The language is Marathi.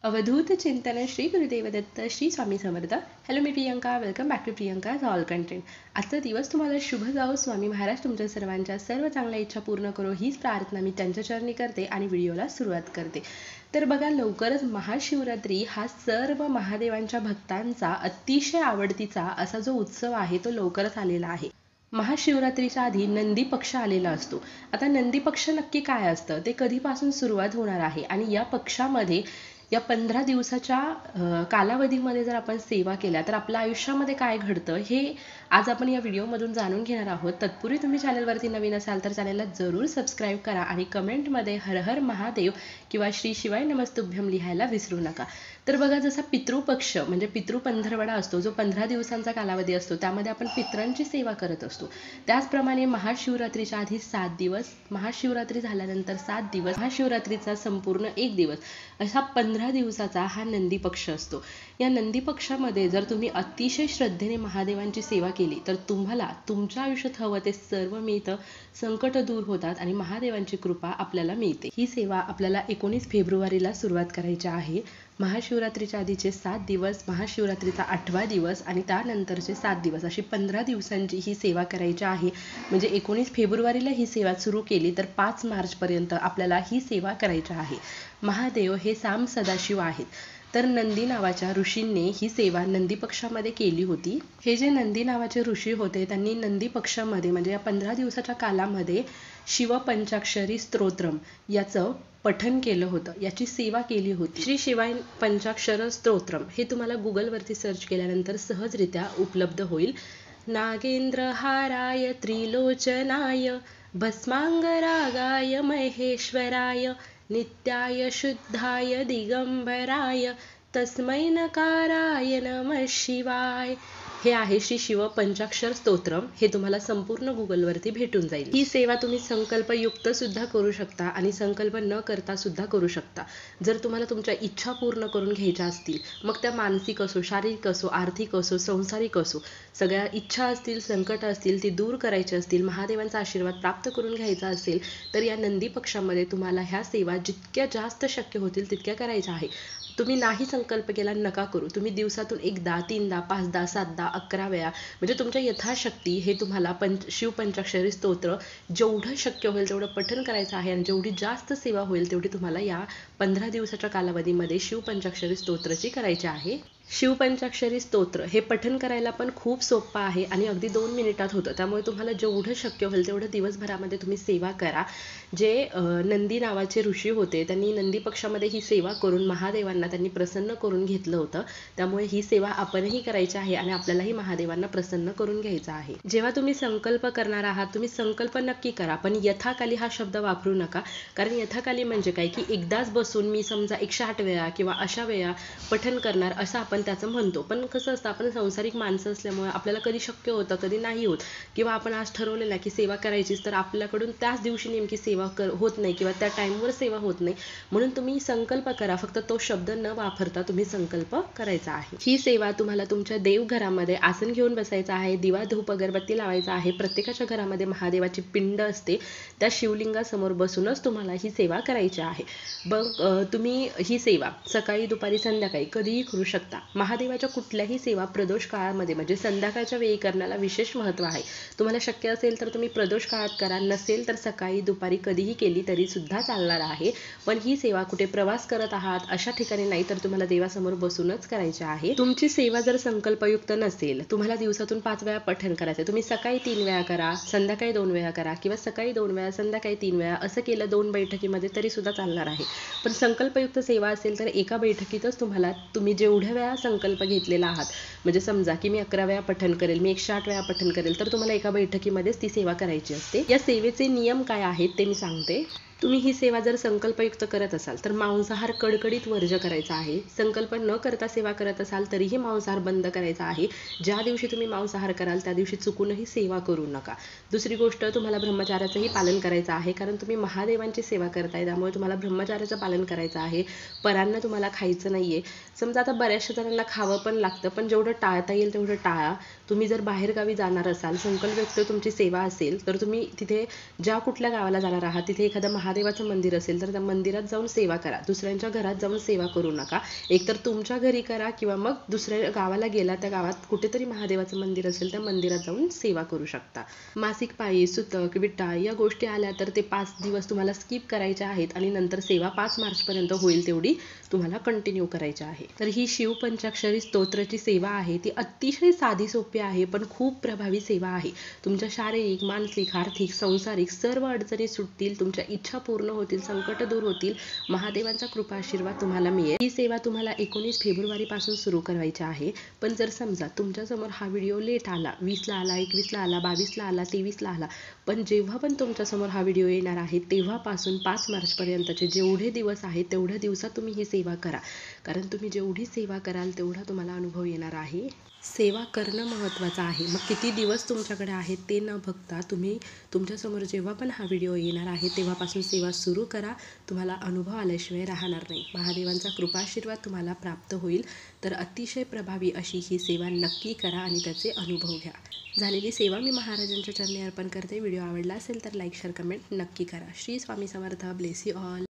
अवधूत चिंतन श्री गुरुदेव दत्त श्री स्वामी समर्थ. हॅलो, मी Priyanka. Welcome back to Priyanka all content. आजचा दिवस तुम्हाला शुभ जाओ. स्वामी महाराज तुमच्या सर्वांच्या सर्व चांगल्या इच्छा पूर्ण करो हीच प्रार्थना मी त्यांच्या चरणी करते आणि व्हिडिओला सुरुवात करते. तर बघा, लवकरच महाशिवरात्री हा सर्व महादेवांच्या भक्तांचा अतिशय आवडतीचा असा जो उत्सव आहे तो लवकरच आलेला आहे. महाशिवरात्रीच्या आधी नंदी पक्ष आलेला असतो. आता नंदी पक्ष नक्की काय असतं, ते कधीपासून सुरुवात होणार आहे आणि या पक्षामध्ये या 15 दिवसाच्या कालावधीमध्ये जर आपण सेवा केल्या तर आपल्या आयुष्यामध्ये काय घडतं हे आज आपण या व्हिडिओमधून जाणून घेणार आहोत. तत्पूर्वी तुम्ही चॅनलवरती नवीन असाल तर चॅनलला जरूर सबस्क्राईब करा आणि कमेंटमध्ये हर हर महादेव किंवा श्री शिवाय नमस्तुभ्यम लिहायला विसरू नका. तर बघा, जसा पितृपक्ष म्हणजे पितृ पंधरवडा असतो जो 15 दिवसांचा कालावधी असतो, त्यामध्ये आपण पितरांची सेवा करत असतो. त्याचप्रमाणे महाशिवरात्रीच्या आधी 7 दिवस, महाशिवरात्री झाल्यानंतर 7 दिवस, महाशिवरात्रीचा संपूर्ण 1 दिवस असा 15 दिवसाचा हा नंदी पक्ष असतो. या नंदी पक्षामध्ये जर तुम्ही अतिशय श्रद्धेने महादेवांची सेवा केली तर तुम्हाला तुमच्या आयुष्यात हवं ते सर्व मिळतं, संकट दूर होतात आणि महादेवांची कृपा आपल्याला मिळते. ही सेवा आपल्याला 19 फेब्रुवारीला सुरुवात करायची आहे. महाशिवरात्रीच्या आधीचे 7 दिवस, महाशिवरात्रीचा 8वा दिवस आणि त्यानंतरचे 7 दिवस अशी 15 दिवसांची ही सेवा करायची आहे. म्हणजे 19 फेब्रुवारीला ही सेवा सुरू केली तर 5 मार्चपर्यंत आपल्याला ही सेवा करायची आहे. महादेव हे साम सदाशिव आहेत. तर नंदी नावाच्या ऋषींनी ही सेवा नंदी पक्षामध्ये केली होती. हे जे नंदी नावाचे ऋषी होते त्यांनी नंदी पक्षामध्ये म्हणजे या 15 दिवसाच्या कालामध्ये शिवपंचाक्षरी स्तोत्रम याचं पठण केलं होतं, याची सेवा केली होती. श्री शिवाय पंचाक्षर स्तोत्रम हे तुम्हाला गुगलवरती सर्च केल्यानंतर सहजरित्या उपलब्ध होईल. नागेंद्रहाराय त्रिलोचनाय भस्मांगरागाय महेश्वराय नित्याय शुद्धाय दिगंबराय तस्मै नकाराय नमः शिवाय हे आहे श्री शिव पंचाक्षर स्तोत्रम. हे तुम्हाला संपूर्ण गुगलवरती भेटून जाईल. ही सेवा तुम्ही संकल्पयुक्त सुद्धा करू शकता आणि संकल्प न करता सुद्धा करू शकता. जर तुम्हाला तुमच्या इच्छा पूर्ण करून घ्यायच्या असतील, मग त्या मानसिक असो, शारीरिक असो, आर्थिक असो, संसारिक असो, सगळ्या इच्छा असतील, संकट असतील, ती दूर करायची असतील, महादेवांचा आशीर्वाद प्राप्त करून घ्यायचा असेल तर या नंदी पक्षामध्ये तुम्हाला ह्या सेवा जितक्या जास्त शक्य होतील तितक्या करायच्या आहे. तुम्ही नाही संकल्प केला नका करू. तुम्ही दिवसातून 1दा, 3दा, 5दा, 7दा, 11 वेळा म्हणजे तुमच्या यथाशक्ती हे तुम्हाला शिवपंचाक्षरी स्तोत्र जेवढं शक्य होईल तेवढं पठण करायचं आहे आणि जेवढी जास्त सेवा होईल तेवढी तुम्हाला या 15 दिवसाच्या कालावधीमध्ये शिवपंचाक्षरी स्तोत्राची करायची आहे. शिवपंचाक्षरी स्तोत्र हे पठण करायला पण खूप सोपं आहे आणि अगदी 2 मिनिटात होतं. त्यामुळे तुम्हाला जेवढं शक्य होईल तेवढं दिवसभरामध्ये तुम्ही सेवा करा. जे नंदी नावाचे ऋषी होते त्यांनी नंदी पक्षामध्ये ही सेवा करून महादेवांना त्यांनी प्रसन्न करून घेतलं होतं. त्यामुळे ही सेवा आपणही करायची आहे आणि आपल्यालाही महादेवांना प्रसन्न करून घ्यायचा आहे. जेव्हा तुम्ही संकल्प करणार आहात, तुम्ही संकल्प नक्की करा, पण यथाकाली हा शब्द वापरू नका. कारण यथाकाली म्हणजे काय की एकदाच बसून मी समजा 108 वेळा किंवा अशा वेळा पठण करणार असं आपण त्याचं म्हणतो. पण कसं असतं, आपण संसारिक माणसं असल्यामुळे आपल्याला कधी शक्य होतं, कधी नाही होत, किंवा आपण आज ठरवलेलं की सेवा करायचीच तर आपल्याकडून त्याच दिवशी नेमकी सेवा होत नाही किंवा त्या टाईमवर सेवा होत नाही. म्हणून तुम्ही संकल्प करा, फक्त तो शब्द न वापरता तुम्ही संकल्प करायचा आहे. ही सेवा तुम्हाला तुमच्या देवघरामध्ये आसन घेऊन बसायचं आहे, दिवा धूप अगरबत्ती लावायचा आहे. प्रत्येकाच्या घरामध्ये महादेवाची पिंड असते, त्या शिवलिंगासमोर बसूनच तुम्हाला ही सेवा करायची आहे. मग तुम्ही ही सेवा सकाळी, दुपारी, संध्याकाळी कधीही करू शकता. महादेवाच्या कुठल्याही सेवा प्रदोष काळामध्ये म्हणजे संध्याकाळच्या वेळी करण्याला विशेष महत्त्व आहे. तुम्हाला शक्य असेल तर तुम्ही प्रदोष काळात करा, नसेल तर सकाळी, दुपारी कधीही केली तरी सुद्धा चालणार आहे. पण ही सेवा कुठे प्रवास करत आहात अशा ठिकाणी नाही, तर तुम्हाला देवासमोर बसूनच करायची आहे. तुमची सेवा जर संकल्पयुक्त नसेल, तुम्हाला दिवसातून 5 वेळा पठण करायचं, तुम्ही सकाळी 3 वेळा करा, संध्याकाळी 2 वेळा करा किंवा सकाळी 2 वेळा, संध्याकाळी 3 वेळा असं केलं 2 बैठकीमध्ये तरी सुद्धा चालणार आहे. पण संकल्पयुक्त सेवा असेल तर एका बैठकीतच तुम्ही जेवढ्या वेळा संकल्प घेतलेला आहात, म्हणजे समजा की मी 11 वेळा पठण करेल, मी 108 वेळा पठण करेल, तर तुम्हाला एका बैठकीमध्येच ती सेवा करायची असते. या सेवेचे नियम काय आहेत ते मी सांगते. तुम्ही ही सेवा जर संकल्पयुक्त करत असाल तर मांसाहार कडकडीत वर्ज करायचा आहे. संकल्प न करता सेवा करत असाल तरीही मांसाहार बंद करायचा आहे. ज्या दिवशी तुम्ही मांसाहार कराल त्या दिवशी चुकूनही सेवा करू नका. दुसरी गोष्ट, तुम्हाला ब्रह्मचार्याचंही पालन करायचं आहे, कारण तुम्ही महादेवांची सेवा करताय, त्यामुळे तुम्हाला ब्रह्मचार्याचं पालन करायचं आहे. परांना तुम्हाला खायचं नाहीये. समजा आता बऱ्याचशा जणांना खावं पण लागतं, पण जेवढं टाळता येईल तेवढं टाळा. तुम्ही जर बाहेरगावी जाणार असाल, संकल्पयुक्त तुमची सेवा असेल तर तुम्ही तिथे ज्या कुठल्या गावाला जाणार आहात तिथे एखादा महादेवाचं मंदिर असेल तर त्या मंदिरात जाऊन सेवा करा. दुसऱ्यांच्या घरात जाऊन सेवा करू नका. एकतर तुमच्या घरी करा किंवा मग दुसऱ्या गावाला गेला, त्या गावात कुठेतरी महादेवाचं मंदिर असेल त्या मंदिरात जाऊन सेवा करू शकता. मासिक पाळी, सुतक, विटा या गोष्टी आल्या तर ते 5 दिवस तुम्हाला स्किप करायच्या आहेत आणि नंतर सेवा 5 मार्चपर्यंत होईल तेवढी तुम्हाला कंटिन्यू करायची आहे. तर ही शिव पंचाक्षरी स्तोत्राची सेवा आहे ती अतिशय साधी सोपी आहे, पण खूप प्रभावी सेवा आहे. तुमच्या शारीरिक, मानसिक, आर्थिक, संसारिक सर्व अडचणी सुटतील, तुमच्या इच्छा पूर्ण होतील, संकट दूर होतील, महादेवांचा कृपा आशीर्वाद तुम्हाला मिळेल. ही सेवा तुम्हाला 19 फेब्रुवारी पासून सुरू करायची आहे. पण जर समजा तुमच्यासमोर हा व्हिडिओ लेट आला, 20ला आला, 21ला आला, 22ला आला, 23ला आला, पण जेव्हा पण तुमच्यासमोर हा व्हिडिओ येणार आहे तेव्हापासून 5 मार्चपर्यंतचे जेवढे दिवस आहेत तेवढ्या दिवसात तुम्ही ही सेवा करा. कारण तुम्ही जेवढी सेवा कराल तेवढा तुम्हाला अनुभव येणार आहे. सेवा करणं महत्त्वाचं आहे. मग किती दिवस तुमच्याकडे आहेत ते न बघता तुम्ही तुमच्यासमोर जेव्हा पण हा व्हिडिओ येणार आहे तेव्हापासून सेवा सुरू करा. तुम्हाला अनुभव आल्याशिवाय राहणार नाही. महादेवांचा कृपाशीर्वाद तुम्हाला प्राप्त होईल. तर अतिशय प्रभावी अशी ही सेवा नक्की करा आणि त्याचे अनुभव घ्या. झालेली सेवा मी महाराजांच्या चरणी अर्पण करते. व्हिडिओ आवडला असेल तर लाईक, शेअर, कमेंट नक्की करा. Shri Swami Samarth. Bless you all.